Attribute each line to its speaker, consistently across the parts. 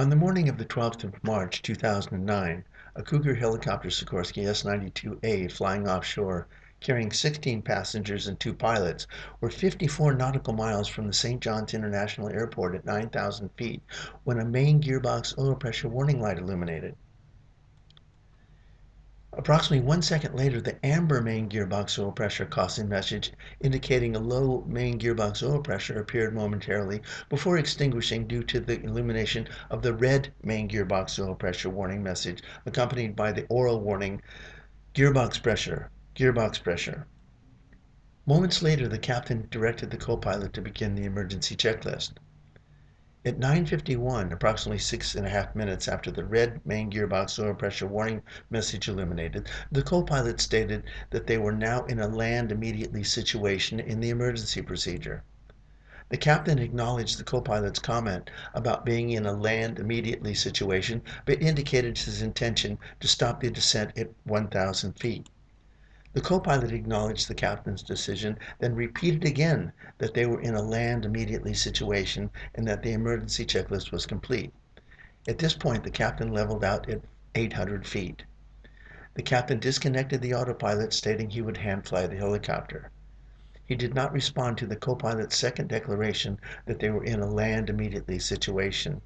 Speaker 1: On the morning of the 12th of March 2009, a Cougar helicopter Sikorsky S-92A flying offshore, carrying 16 passengers and 2 pilots, were 54 nautical miles from the St. John's International Airport at 9,000 feet when a main gearbox oil pressure warning light illuminated. Approximately 1 second later, the amber main gearbox oil pressure caution message indicating a low main gearbox oil pressure appeared momentarily before extinguishing due to the illumination of the red main gearbox oil pressure warning message accompanied by the oral warning gearbox pressure, gearbox pressure. Moments later, the captain directed the co-pilot to begin the emergency checklist. At 9:51, approximately 6.5 minutes after the red main gearbox oil pressure warning message illuminated, the co-pilot stated that they were now in a land immediately situation in the emergency procedure. The captain acknowledged the co-pilot's comment about being in a land immediately situation, but indicated his intention to stop the descent at 1,000 feet. The co-pilot acknowledged the captain's decision, then repeated again that they were in a land immediately situation and that the emergency checklist was complete. At this point, the captain leveled out at 800 feet. The captain disconnected the autopilot, stating he would hand fly the helicopter. He did not respond to the co-pilot's second declaration that they were in a land immediately situation.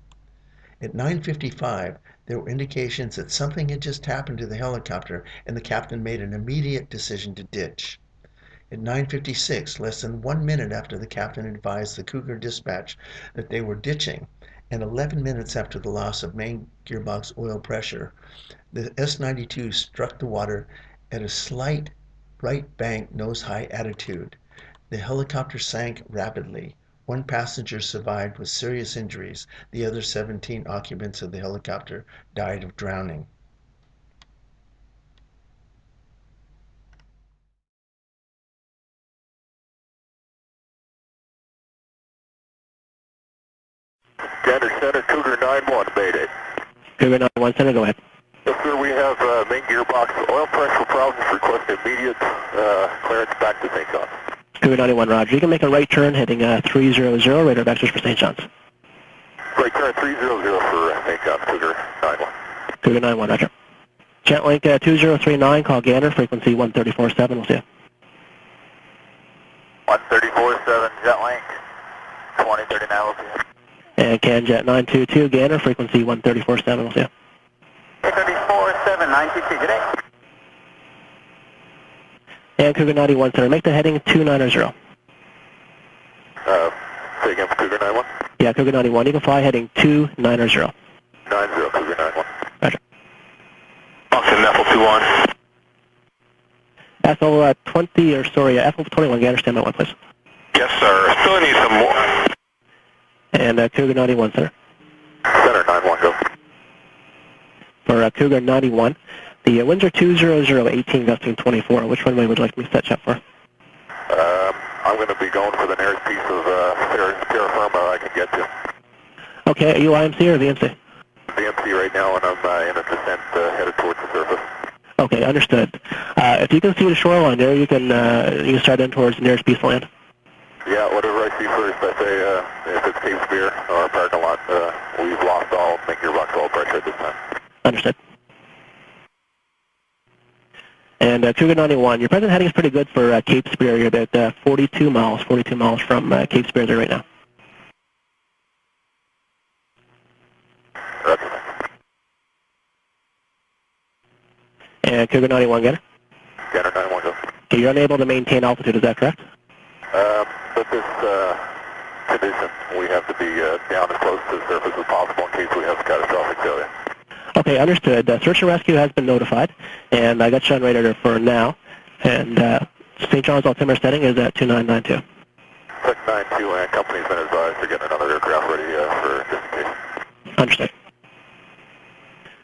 Speaker 1: At 9:55, there were indications that something had just happened to the helicopter and the captain made an immediate decision to ditch. At 9:56, less than 1 minute after the captain advised the Cougar dispatch that they were ditching, and 11 minutes after the loss of main gearbox oil pressure, the S-92 struck the water at a slight right bank nose-high attitude. The helicopter sank rapidly. 1 passenger survived with serious injuries. The other 17 occupants of the helicopter died of drowning.
Speaker 2: Gander Center, Cougar 9-1, Mayday.
Speaker 3: Cougar 9-1 Center, go ahead.
Speaker 2: Yes, sir, we have main gearbox oil pressure problems. Request immediate clearance back to St. John's.
Speaker 3: Cougar 91, roger. You can make a right turn heading 300, radar vectors for St. John's.
Speaker 2: Right turn 300 for St. John's, Cougar 9-1.
Speaker 3: Cougar 91, roger. Jetlink 2039, call Gander, frequency 134.7, we'll see you.
Speaker 2: 134.7, Jetlink, 2039, we'll see you.
Speaker 3: And CanJet 922, Gander, frequency 134.7, we'll see you.
Speaker 2: 134.7, 922, good day.
Speaker 3: And Cougar 91 Center, make the heading 290.
Speaker 2: Say again for Cougar 91?
Speaker 3: Yeah, Cougar 91, you can fly heading 290.
Speaker 2: 90, Cougar 91.
Speaker 3: Roger.
Speaker 2: Austin, FL21.
Speaker 3: FL21, Gander, stand by 1, please.
Speaker 2: Yes, sir. Still need some more.
Speaker 3: And Cougar 91 Center.
Speaker 2: Center 91, go.
Speaker 3: For Cougar 91, the winds are 200, 18 gusting 24. Which runway would you like me to set you up for?
Speaker 2: I'm going to be going for the nearest piece of terra firma I can get to.
Speaker 3: Okay, are you IMC or VMC?
Speaker 2: VMC right now, and I'm in a descent headed towards the surface.
Speaker 3: Okay, understood. If you can see the shoreline there, you can start in towards the nearest piece of land.
Speaker 2: Yeah, whatever I see first, I say if it's Cape Spear or parking lot, we've lost all main gearbox oil pressure at this time.
Speaker 3: Understood. And Cougar 91, your present heading is pretty good for Cape Spear. You're about 42 miles from Cape Spear there right now.
Speaker 2: Roger.
Speaker 3: And Cougar 91, Gander?
Speaker 2: Gander 91, go.
Speaker 3: Okay, you're unable to maintain altitude, is that correct?
Speaker 2: With this condition, we have to be down as close to the surface as possible in case we have catastrophic failure.
Speaker 3: Okay, understood. Search and rescue has been notified, and I got you on radar for now. And St. John's altimeter setting is at 2992.
Speaker 2: 692, and company's been advised to get another aircraft ready for just in case.
Speaker 3: Understood.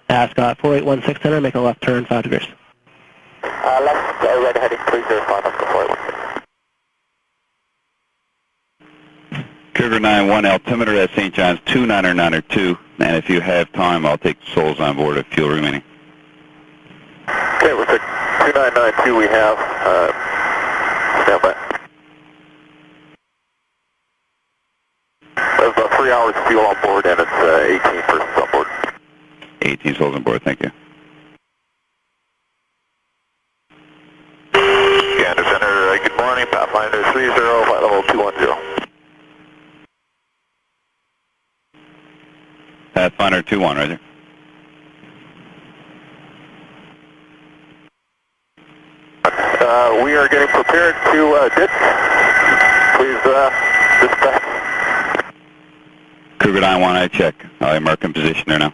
Speaker 3: Ascot 4816 Center, make a left turn 5 degrees.
Speaker 2: Left red heading 305 up to 4816.
Speaker 4: Cougar 91, altimeter at St. John's 29902, and if you have time, I'll take the souls on board if fuel remaining.
Speaker 2: Okay, we're 2992 we have. Stand by. There's about 3 hours fuel on board, and it's 18 persons on board.
Speaker 4: 18 souls on board, thank you.
Speaker 2: Gander Center, good morning, Pathfinder 30, flight level 210.
Speaker 4: Pathfinder 2-1, right there.
Speaker 2: We are getting prepared to ditch. Please dispatch.
Speaker 4: Cougar 9-1, I check. I'll mark in position there now.